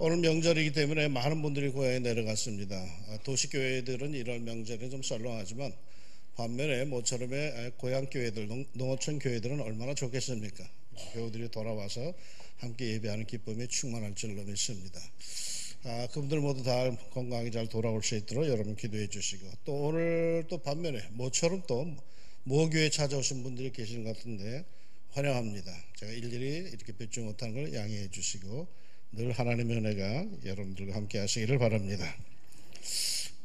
오늘 명절이기 때문에 많은 분들이 고향에 내려갔습니다. 도시교회들은 이럴 명절에 좀 썰렁하지만 반면에 모처럼의 고향교회들, 농어촌 교회들은 얼마나 좋겠습니까? 교우들이 돌아와서 함께 예배하는 기쁨이 충만할 줄로 믿습니다. 그분들 모두 다 건강하게 잘 돌아올 수 있도록 여러분 기도해 주시고, 또 오늘 또 반면에 모처럼 또 모교회 찾아오신 분들이 계시는 것 같은데 환영합니다. 제가 일일이 이렇게 뵙지 못하는 걸 양해해 주시고 늘 하나님의 은혜가 여러분들과 함께 하시기를 바랍니다.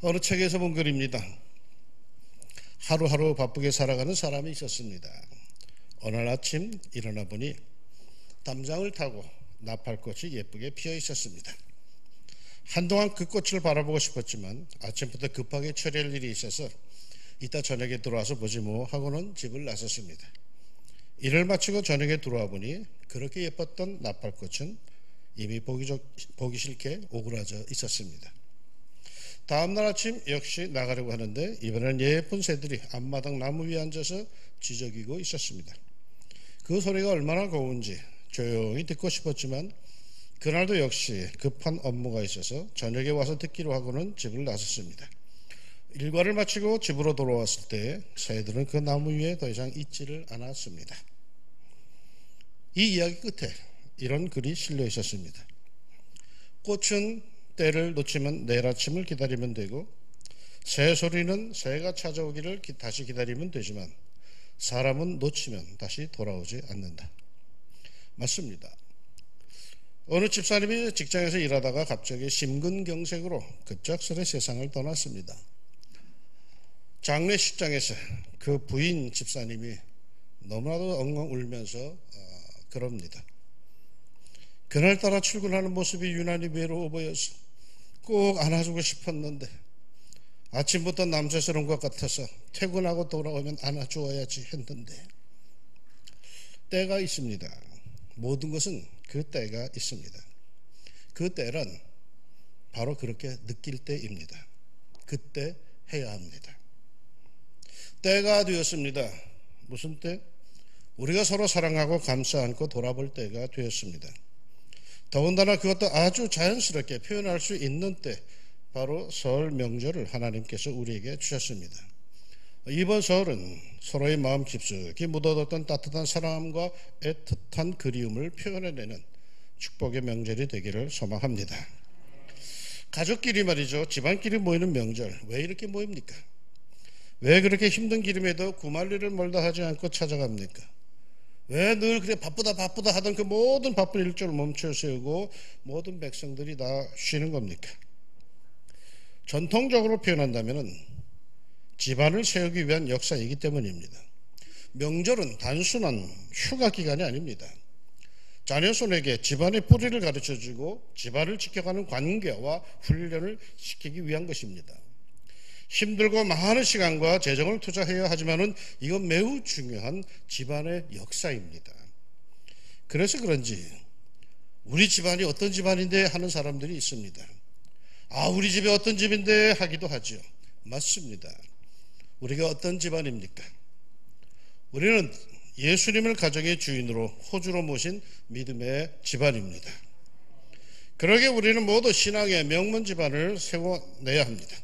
어느 책에서 본 글입니다. 하루하루 바쁘게 살아가는 사람이 있었습니다. 어느 날 아침 일어나 보니 담장을 타고 나팔꽃이 예쁘게 피어 있었습니다. 한동안 그 꽃을 바라보고 싶었지만 아침부터 급하게 처리할 일이 있어서 이따 저녁에 들어와서 보지 뭐 하고는 집을 나섰습니다. 일을 마치고 저녁에 들어와 보니 그렇게 예뻤던 나팔꽃은 이미 보기 싫게 오그라져 있었습니다. 다음날 아침 역시 나가려고 하는데 이번에는 예쁜 새들이 앞마당 나무 위에 앉아서 지저귀고 있었습니다. 그 소리가 얼마나 고운지 조용히 듣고 싶었지만 그날도 역시 급한 업무가 있어서 저녁에 와서 듣기로 하고는 집을 나섰습니다. 일과를 마치고 집으로 돌아왔을 때 새들은 그 나무 위에 더 이상 있지를 않았습니다. 이 이야기 끝에 이런 글이 실려 있었습니다. 꽃은 때를 놓치면 내일 아침을 기다리면 되고 새 소리는 새가 찾아오기를 다시 기다리면 되지만 사람은 놓치면 다시 돌아오지 않는다. 맞습니다. 어느 집사님이 직장에서 일하다가 갑자기 심근경색으로 급작스레 세상을 떠났습니다. 장례식장에서 그 부인 집사님이 너무나도 엉엉 울면서 그럽니다. 그날따라 출근하는 모습이 유난히 외로워 보여서 꼭 안아주고 싶었는데 아침부터 남사스러운 것 같아서 퇴근하고 돌아오면 안아주어야지 했는데 때가 있습니다. 모든 것은 그 때가 있습니다. 그 때란 바로 그렇게 느낄 때입니다. 그때 해야 합니다. 때가 되었습니다. 무슨 때? 우리가 서로 사랑하고 감싸 안고 돌아볼 때가 되었습니다. 더군다나 그것도 아주 자연스럽게 표현할 수 있는 때, 바로 설 명절을 하나님께서 우리에게 주셨습니다. 이번 설은 서로의 마음 깊숙이 묻어뒀던 따뜻한 사랑함과 애틋한 그리움을 표현해내는 축복의 명절이 되기를 소망합니다. 가족끼리 말이죠. 집안끼리 모이는 명절 왜 이렇게 모입니까? 왜 그렇게 힘든 길임에도 구말리를 멀다 하지 않고 찾아갑니까? 왜 늘 그래 바쁘다 하던 그 모든 바쁜 일정을 멈춰 세우고 모든 백성들이 다 쉬는 겁니까? 전통적으로 표현한다면 집안을 세우기 위한 역사이기 때문입니다. 명절은 단순한 휴가 기간이 아닙니다. 자녀손에게 집안의 뿌리를 가르쳐주고 집안을 지켜가는 관계와 훈련을 시키기 위한 것입니다. 힘들고 많은 시간과 재정을 투자해야 하지만은 이건 매우 중요한 집안의 역사입니다. 그래서 그런지 우리 집안이 어떤 집안인데 하는 사람들이 있습니다. 우리 집이 어떤 집인데 하기도 하죠. 맞습니다. 우리가 어떤 집안입니까? 우리는 예수님을 가정의 주인으로 호주로 모신 믿음의 집안입니다. 그러기에 우리는 모두 신앙의 명문 집안을 세워내야 합니다.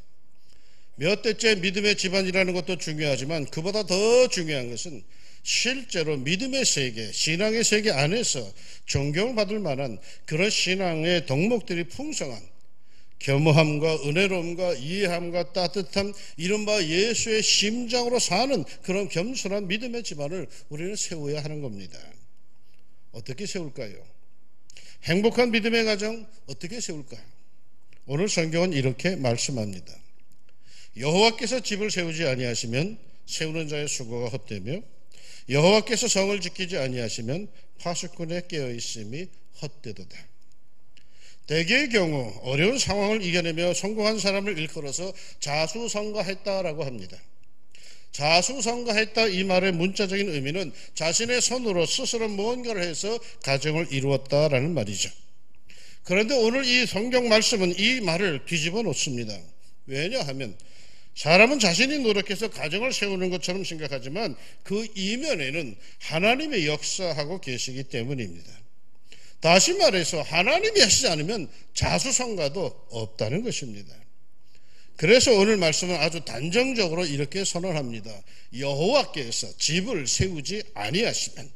몇 대째 믿음의 집안이라는 것도 중요하지만 그보다 더 중요한 것은 실제로 믿음의 세계, 신앙의 세계 안에서 존경을 받을 만한 그런 신앙의 덕목들이 풍성한 겸허함과 은혜로움과 이해함과 따뜻함, 이른바 예수의 심장으로 사는 그런 겸손한 믿음의 집안을 우리는 세워야 하는 겁니다. 어떻게 세울까요? 행복한 믿음의 가정 어떻게 세울까요? 오늘 성경은 이렇게 말씀합니다. 여호와께서 집을 세우지 아니하시면 세우는 자의 수고가 헛되며 여호와께서 성을 지키지 아니하시면 파수꾼의 깨어있음이 헛되도다. 대개의 경우 어려운 상황을 이겨내며 성공한 사람을 일컬어서 자수성가했다라고 합니다. 자수성가했다 이 말의 문자적인 의미는 자신의 손으로 스스로 무언가를 해서 가정을 이루었다라는 말이죠. 그런데 오늘 이 성경 말씀은 이 말을 뒤집어 놓습니다. 왜냐하면 사람은 자신이 노력해서 가정을 세우는 것처럼 생각하지만 그 이면에는 하나님의 역사하고 계시기 때문입니다. 다시 말해서 하나님이 하시지 않으면 자수성가도 없다는 것입니다. 그래서 오늘 말씀은 아주 단정적으로 이렇게 선언합니다. 여호와께서 집을 세우지 아니하시면,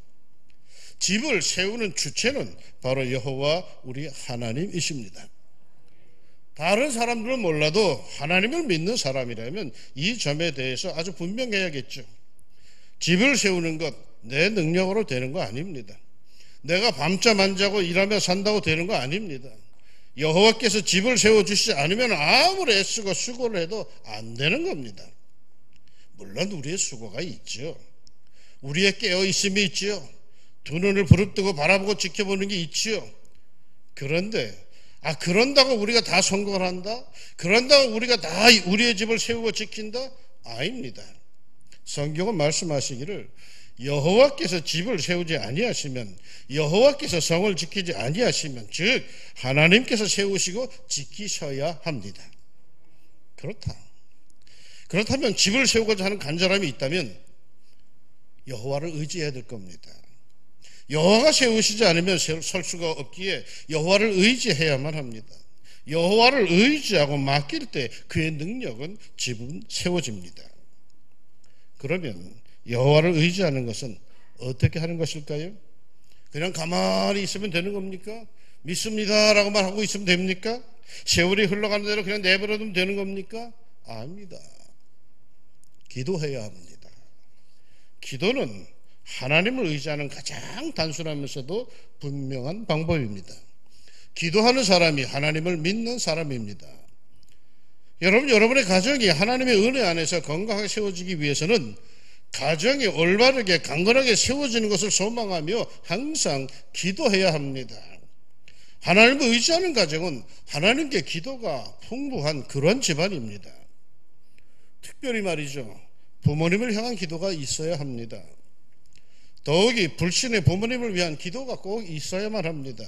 집을 세우는 주체는 바로 여호와 우리 하나님이십니다. 다른 사람들은 몰라도 하나님을 믿는 사람이라면 이 점에 대해서 아주 분명해야겠죠. 집을 세우는 것 내 능력으로 되는 거 아닙니다. 내가 밤잠 안 자고 일하며 산다고 되는 거 아닙니다. 여호와께서 집을 세워주시지 않으면 아무리 애쓰고 수고를 해도 안 되는 겁니다. 물론 우리의 수고가 있죠. 우리의 깨어있음이 있죠. 두 눈을 부릅뜨고 바라보고 지켜보는 게 있죠. 그런데 그런다고 우리가 다 성공을 한다? 그런다고 우리가 다 우리의 집을 세우고 지킨다? 아닙니다. 성경은 말씀하시기를 여호와께서 집을 세우지 아니하시면, 여호와께서 성을 지키지 아니하시면, 즉 하나님께서 세우시고 지키셔야 합니다. 그렇다면 집을 세우고자 하는 간절함이 있다면 여호와를 의지해야 될 겁니다. 여호와가 세우시지 않으면 설 수가 없기에 여호와를 의지해야만 합니다. 여호와를 의지하고 맡길 때 그의 능력은 집은 세워집니다. 그러면 여호와를 의지하는 것은 어떻게 하는 것일까요? 그냥 가만히 있으면 되는 겁니까? 믿습니다라고만 하고 있으면 됩니까? 세월이 흘러가는 대로 그냥 내버려두면 되는 겁니까? 아닙니다. 기도해야 합니다. 기도는 하나님을 의지하는 가장 단순하면서도 분명한 방법입니다. 기도하는 사람이 하나님을 믿는 사람입니다. 여러분의 가정이 하나님의 은혜 안에서 건강하게 세워지기 위해서는 가정이 올바르게 강건하게 세워지는 것을 소망하며 항상 기도해야 합니다. 하나님을 의지하는 가정은 하나님께 기도가 풍부한 그런 집안입니다. 특별히 말이죠, 부모님을 향한 기도가 있어야 합니다. 더욱이 불신의 부모님을 위한 기도가 꼭 있어야만 합니다.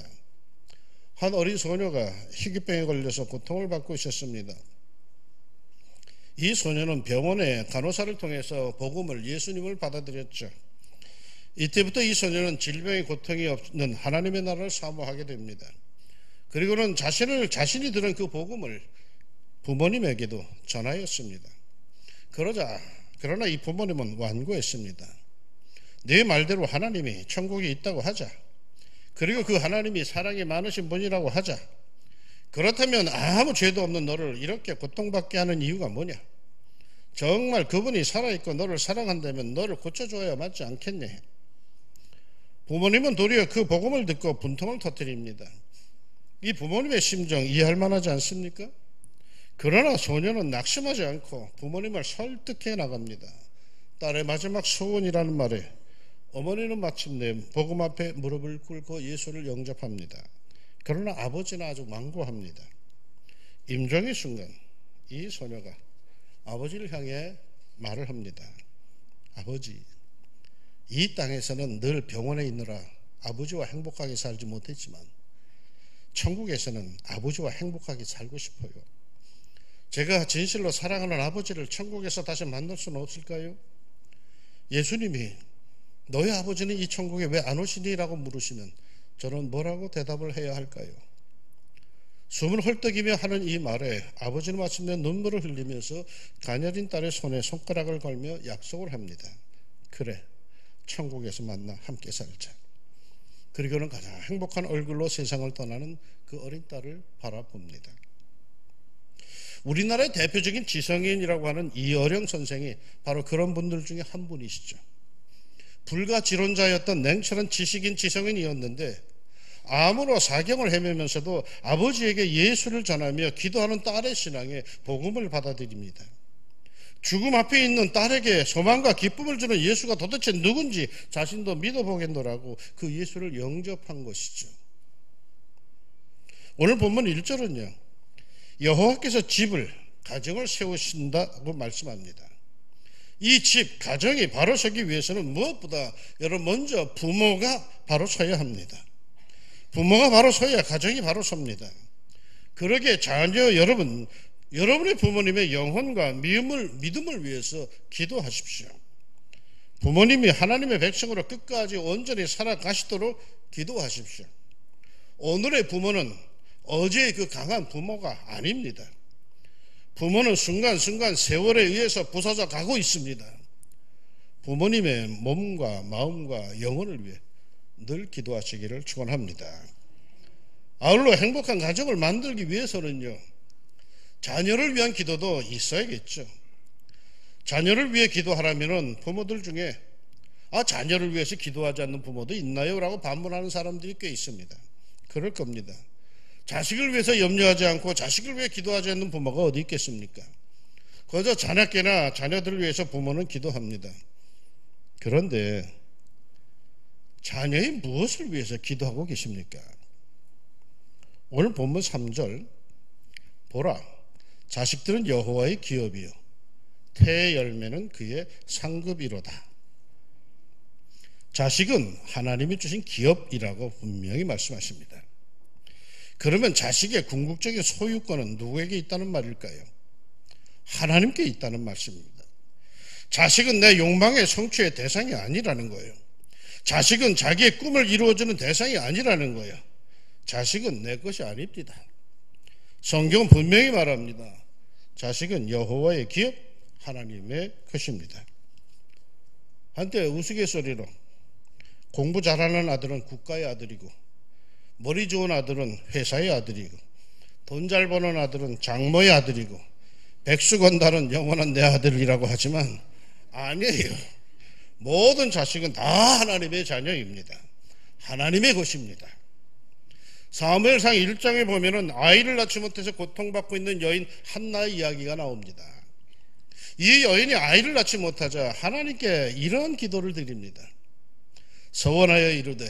한 어린 소녀가 희귀병에 걸려서 고통을 받고 있었습니다. 이 소녀는 병원의 간호사를 통해서 복음을, 예수님을 받아들였죠. 이때부터 이 소녀는 질병의 고통이 없는 하나님의 나라를 사모하게 됩니다. 그리고는 자신이 들은 그 복음을 부모님에게도 전하였습니다. 그러나 이 부모님은 완고했습니다. 내 말대로 하나님이 천국에 있다고 하자. 그리고 그 하나님이 사랑이 많으신 분이라고 하자. 그렇다면 아무 죄도 없는 너를 이렇게 고통받게 하는 이유가 뭐냐? 정말 그분이 살아있고 너를 사랑한다면 너를 고쳐줘야 맞지 않겠네? 부모님은 도리어 그 복음을 듣고 분통을 터뜨립니다. 이 부모님의 심정 이해할 만하지 않습니까? 그러나 소녀는 낙심하지 않고 부모님을 설득해 나갑니다. 딸의 마지막 소원이라는 말에 어머니는 마침내 복음 앞에 무릎을 꿇고 예수를 영접합니다. 그러나 아버지는 아주 완고합니다. 임종의 순간 이 소녀가 아버지를 향해 말을 합니다. 아버지, 이 땅에서는 늘 병원에 있느라 아버지와 행복하게 살지 못했지만 천국에서는 아버지와 행복하게 살고 싶어요. 제가 진실로 사랑하는 아버지를 천국에서 다시 만날 수는 없을까요? 예수님이 너희 아버지는 이 천국에 왜 안 오시니? 라고 물으시면 저는 뭐라고 대답을 해야 할까요? 숨을 헐떡이며 하는 이 말에 아버지는 마침내 눈물을 흘리면서 가녀린 딸의 손에 손가락을 걸며 약속을 합니다. 그래, 천국에서 만나 함께 살자. 그리고는 가장 행복한 얼굴로 세상을 떠나는 그 어린 딸을 바라봅니다. 우리나라의 대표적인 지성인이라고 하는 이어령 선생이 바로 그런 분들 중에 한 분이시죠. 불가지론자였던 냉철한 지식인 지성인이었는데 암으로 사경을 헤매면서도 아버지에게 예수를 전하며 기도하는 딸의 신앙에 복음을 받아들입니다. 죽음 앞에 있는 딸에게 소망과 기쁨을 주는 예수가 도대체 누군지 자신도 믿어보겠노라고 그 예수를 영접한 것이죠. 오늘 본문 1절은요, 여호와께서 집을, 가정을 세우신다고 말씀합니다. 이 집, 가정이 바로 서기 위해서는 무엇보다 여러분 먼저 부모가 바로 서야 합니다. 부모가 바로 서야 가정이 바로 섭니다. 그러기에 자녀 여러분의 부모님의 영혼과 믿음을 위해서 기도하십시오. 부모님이 하나님의 백성으로 끝까지 온전히 살아가시도록 기도하십시오. 오늘의 부모는 어제의 그 강한 부모가 아닙니다. 부모는 순간순간 세월에 의해서 부서져 가고 있습니다. 부모님의 몸과 마음과 영혼을 위해 늘 기도하시기를 축원합니다. 아울러 행복한 가정을 만들기 위해서는요, 자녀를 위한 기도도 있어야겠죠. 자녀를 위해 기도하라면은 부모들 중에 자녀를 위해서 기도하지 않는 부모도 있나요? 라고 반문하는 사람들이 꽤 있습니다. 그럴 겁니다. 자식을 위해서 염려하지 않고 자식을 위해 기도하지 않는 부모가 어디 있겠습니까? 그저 자녀께나 자녀들을 위해서 부모는 기도합니다. 그런데 자녀의 무엇을 위해서 기도하고 계십니까? 오늘 본문 3절, 보라, 자식들은 여호와의 기업이요 태의 열매는 그의 상급이로다. 자식은 하나님이 주신 기업이라고 분명히 말씀하십니다. 그러면 자식의 궁극적인 소유권은 누구에게 있다는 말일까요? 하나님께 있다는 말씀입니다. 자식은 내 욕망의 성취의 대상이 아니라는 거예요. 자식은 자기의 꿈을 이루어주는 대상이 아니라는 거예요. 자식은 내 것이 아닙니다. 성경은 분명히 말합니다. 자식은 여호와의 기업, 하나님의 것입니다. 한때 우스갯소리로 공부 잘하는 아들은 국가의 아들이고 머리 좋은 아들은 회사의 아들이고 돈 잘 버는 아들은 장모의 아들이고 백수 건달은 영원한 내 아들이라고 하지만 아니에요. 모든 자식은 다 하나님의 자녀입니다. 하나님의 것입니다. 사무엘상 1장에 보면은 아이를 낳지 못해서 고통받고 있는 여인 한나의 이야기가 나옵니다. 이 여인이 아이를 낳지 못하자 하나님께 이런 기도를 드립니다. 서원하여 이르되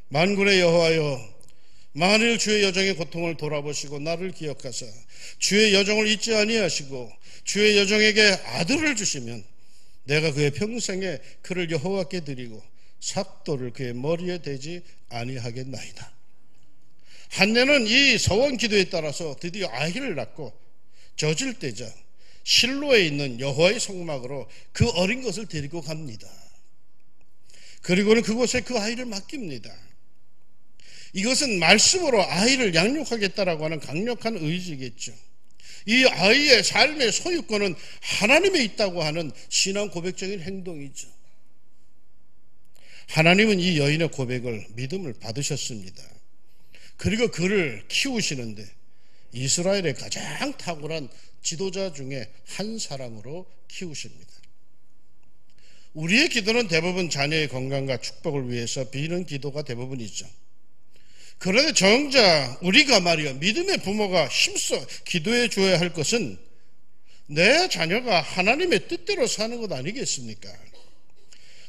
만군의 여호와여, 만일 주의 여정의 고통을 돌아보시고 나를 기억하사 주의 여정을 잊지 아니하시고 주의 여정에게 아들을 주시면 내가 그의 평생에 그를 여호와께 드리고 삭도를 그의 머리에 대지 아니하겠나이다. 한나는 이 서원 기도에 따라서 드디어 아이를 낳고 젖을 때자 실로에 있는 여호와의 성막으로 그 어린 것을 데리고 갑니다. 그리고는 그곳에 그 아이를 맡깁니다. 이것은 말씀으로 아이를 양육하겠다라고 하는 강력한 의지겠죠. 이 아이의 삶의 소유권은 하나님에 있다고 하는 신앙 고백적인 행동이죠. 하나님은 이 여인의 고백을 믿음을 받으셨습니다. 그리고 그를 키우시는데 이스라엘의 가장 탁월한 지도자 중에 한 사람으로 키우십니다. 우리의 기도는 대부분 자녀의 건강과 축복을 위해서 비는 기도가 대부분이죠. 그런데 정작 우리가 말이야 믿음의 부모가 힘써 기도해 줘야 할 것은 내 자녀가 하나님의 뜻대로 사는 것 아니겠습니까?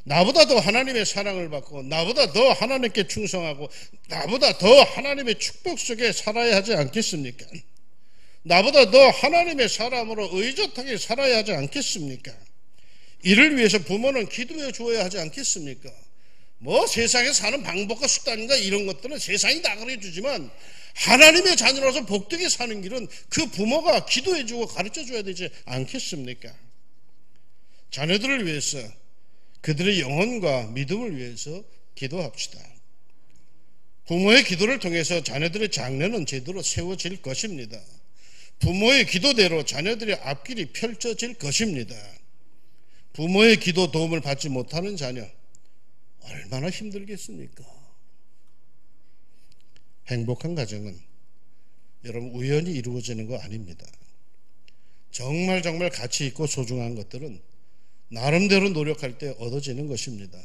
나보다 더 하나님의 사랑을 받고 나보다 더 하나님께 충성하고 나보다 더 하나님의 축복 속에 살아야 하지 않겠습니까? 나보다 더 하나님의 사람으로 의젓하게 살아야 하지 않겠습니까? 이를 위해서 부모는 기도해 주어야 하지 않겠습니까? 뭐 세상에 사는 방법과 수단인가 이런 것들은 세상이 다 그래주지만 하나님의 자녀로서 복되게 사는 길은 그 부모가 기도해 주고 가르쳐 줘야 되지 않겠습니까? 자녀들을 위해서 그들의 영혼과 믿음을 위해서 기도합시다. 부모의 기도를 통해서 자녀들의 장래는 제대로 세워질 것입니다. 부모의 기도대로 자녀들의 앞길이 펼쳐질 것입니다. 부모의 기도 도움을 받지 못하는 자녀 얼마나 힘들겠습니까? 행복한 가정은 여러분 우연히 이루어지는 거 아닙니다. 정말 가치 있고 소중한 것들은 나름대로 노력할 때 얻어지는 것입니다.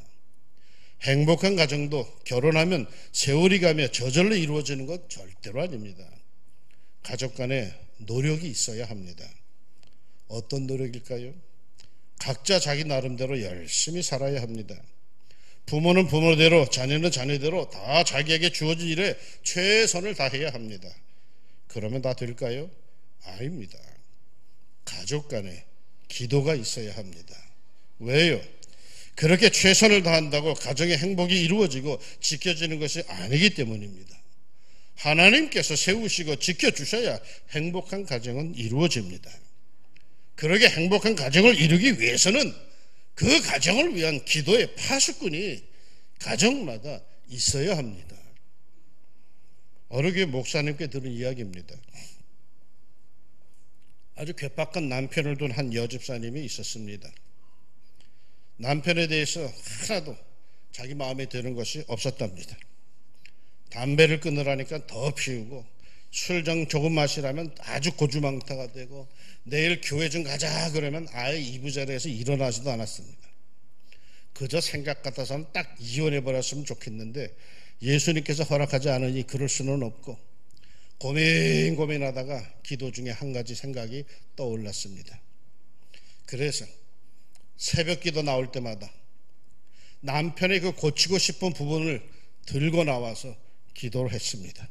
행복한 가정도 결혼하면 세월이 가며 저절로 이루어지는 것 절대로 아닙니다. 가족 간에 노력이 있어야 합니다. 어떤 노력일까요? 각자 자기 나름대로 열심히 살아야 합니다. 부모는 부모대로, 자녀는 자녀대로 다 자기에게 주어진 일에 최선을 다해야 합니다. 그러면 다 될까요? 아닙니다. 가족 간에 기도가 있어야 합니다. 왜요? 그렇게 최선을 다한다고 가정의 행복이 이루어지고 지켜지는 것이 아니기 때문입니다. 하나님께서 세우시고 지켜주셔야 행복한 가정은 이루어집니다. 그렇게 행복한 가정을 이루기 위해서는 그 가정을 위한 기도의 파수꾼이 가정마다 있어야 합니다. 어느 교회 목사님께 들은 이야기입니다. 아주 괴팍한 남편을 둔 한 여집사님이 있었습니다. 남편에 대해서 하나도 자기 마음에 드는 것이 없었답니다. 담배를 끊으라니까 더 피우고, 술 조금 마시라면 아주 고주망태가 되고, 내일 교회 좀 가자 그러면 아예 이부자리에서 일어나지도 않았습니다. 그저 생각 같아서는 딱 이혼해버렸으면 좋겠는데 예수님께서 허락하지 않으니 그럴 수는 없고, 고민하다가 기도 중에 한 가지 생각이 떠올랐습니다. 그래서 새벽 기도 나올 때마다 남편의 그 고치고 싶은 부분을 들고 나와서 기도를 했습니다.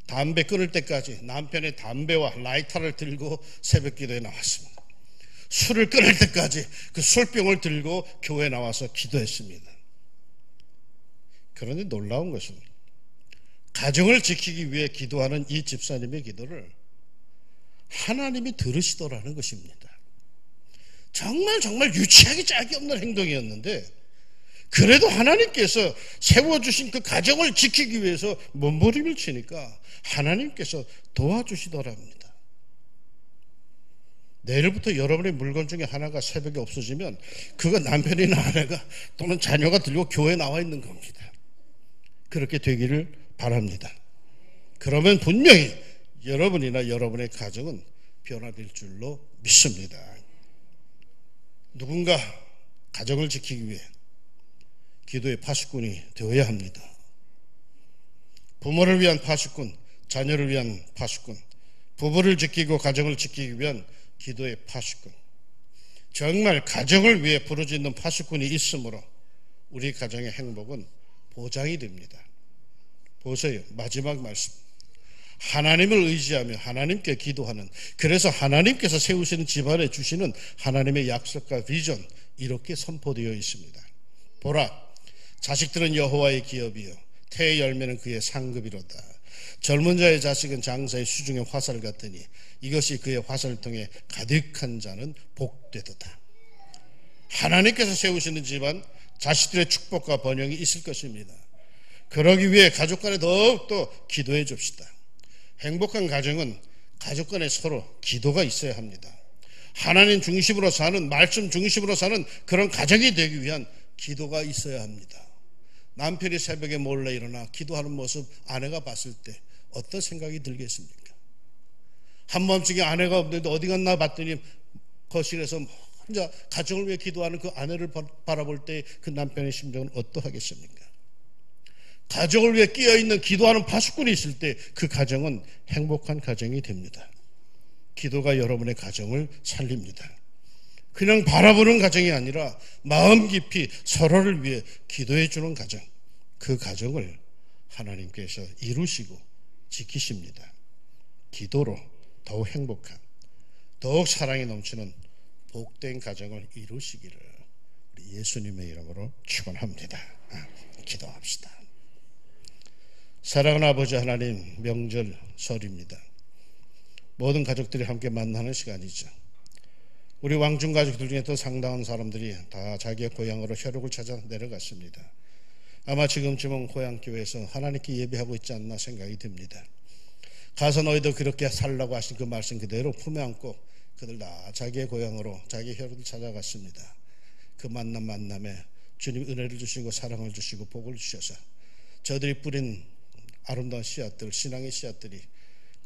담배 끊을 때까지 남편의 담배와 라이터를 들고 새벽 기도에 나왔습니다. 술을 끊을 때까지 그 술병을 들고 교회에 나와서 기도했습니다. 그런데 놀라운 것은 가정을 지키기 위해 기도하는 이 집사님의 기도를 하나님이 들으시더라는 것입니다. 정말 유치하기 짝이 없는 행동이었는데, 그래도 하나님께서 세워주신 그 가정을 지키기 위해서 몸부림을 치니까 하나님께서 도와주시더랍니다. 내일부터 여러분의 물건 중에 하나가 새벽에 없어지면 그거 남편이나 아내가 또는 자녀가 들고 교회에 나와 있는 겁니다. 그렇게 되기를 바랍니다. 그러면 분명히 여러분이나 여러분의 가정은 변화될 줄로 믿습니다. 누군가 가정을 지키기 위해 기도의 파수꾼이 되어야 합니다. 부모를 위한 파수꾼, 자녀를 위한 파수꾼, 부부를 지키고 가정을 지키기 위한 기도의 파수꾼, 정말 가정을 위해 부르짖는 파수꾼이 있으므로 우리 가정의 행복은 보장이 됩니다. 보세요. 마지막 말씀. 하나님을 의지하며 하나님께 기도하는, 그래서 하나님께서 세우시는 집안에 주시는 하나님의 약속과 비전, 이렇게 선포되어 있습니다. 보라, 자식들은 여호와의 기업이요 태의 열매는 그의 상급이로다. 젊은 자의 자식은 장사의 수중의 화살 같으니 이것이 그의 화살을 통해 가득한 자는 복되도다. 하나님께서 세우시는 집안, 자식들의 축복과 번영이 있을 것입니다. 그러기 위해 가족 간에 더욱더 기도해 줍시다. 행복한 가정은 가족 간에 서로 기도가 있어야 합니다. 하나님 중심으로 사는, 말씀 중심으로 사는 그런 가정이 되기 위한 기도가 있어야 합니다. 남편이 새벽에 몰래 일어나 기도하는 모습 아내가 봤을 때 어떤 생각이 들겠습니까? 한밤중에 아내가 없는데 어디 갔나 봤더니 거실에서 혼자 가정을 위해 기도하는 그 아내를 바라볼 때 그 남편의 심정은 어떠하겠습니까? 가정을 위해 끼어있는 기도하는 파수꾼이 있을 때 그 가정은 행복한 가정이 됩니다. 기도가 여러분의 가정을 살립니다. 그냥 바라보는 가정이 아니라 마음 깊이 서로를 위해 기도해 주는 가정, 그 가정을 하나님께서 이루시고 지키십니다. 기도로 더욱 행복한, 더욱 사랑이 넘치는 복된 가정을 이루시기를 우리 예수님의 이름으로 축원합니다. 기도합시다. 사랑하는 아버지 하나님, 명절 설입니다. 모든 가족들이 함께 만나는 시간이죠. 우리 왕중 가족들 중에 또 상당한 사람들이 다 자기의 고향으로 혈육을 찾아 내려갔습니다. 아마 지금쯤은 고향교회에서 하나님께 예배하고 있지 않나 생각이 듭니다. 가서 너희도 그렇게 살라고 하신 그 말씀 그대로 품에 안고 그들 다 자기의 고향으로 자기의 혈육을 찾아갔습니다. 그 만남에 주님 은혜를 주시고 사랑을 주시고 복을 주셔서 저들이 뿌린 아름다운 씨앗들, 신앙의 씨앗들이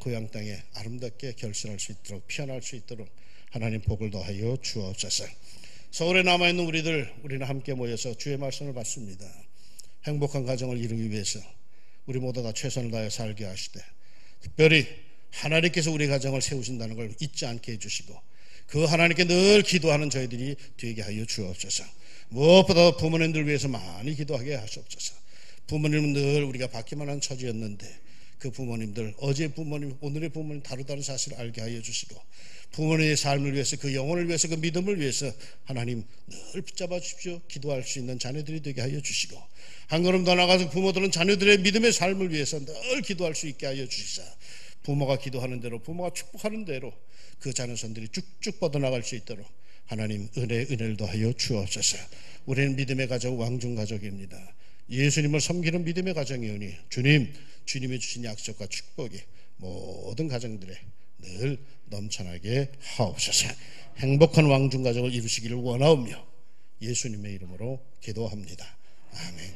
고향 땅에 아름답게 결실할 수 있도록, 피어날 수 있도록 하나님 복을 더하여 주옵소서. 서울에 남아있는 우리는 함께 모여서 주의 말씀을 받습니다. 행복한 가정을 이루기 위해서 우리 모두 다 최선을 다해 살게 하시되, 특별히 하나님께서 우리 가정을 세우신다는 걸 잊지 않게 해주시고 그 하나님께 늘 기도하는 저희들이 되게 하여 주옵소서. 무엇보다 부모님들 위해서 많이 기도하게 하시옵소서. 부모님은 늘 우리가 받기만 한 처지였는데 그 부모님들, 어제의 부모님, 오늘의 부모님 다르다는 사실을 알게 하여 주시고 부모님의 삶을 위해서, 그 영혼을 위해서, 그 믿음을 위해서 하나님 늘 붙잡아 주십시오. 기도할 수 있는 자녀들이 되게 하여 주시고 한 걸음 더 나가서 부모들은 자녀들의 믿음의 삶을 위해서 늘 기도할 수 있게 하여 주시사 부모가 기도하는 대로, 부모가 축복하는 대로 그 자녀선들이 쭉쭉 뻗어나갈 수 있도록 하나님 은혜를 더하여 주옵소서. 우리는 믿음의 가족, 왕중 가족입니다. 예수님을 섬기는 믿음의 가정이오니 주님, 주님이 주신 약속과 축복이 모든 가정들에 늘 넘쳐나게 하옵소서. 행복한 왕중 가정을 이루시기를 원하오며 예수님의 이름으로 기도합니다. 아멘.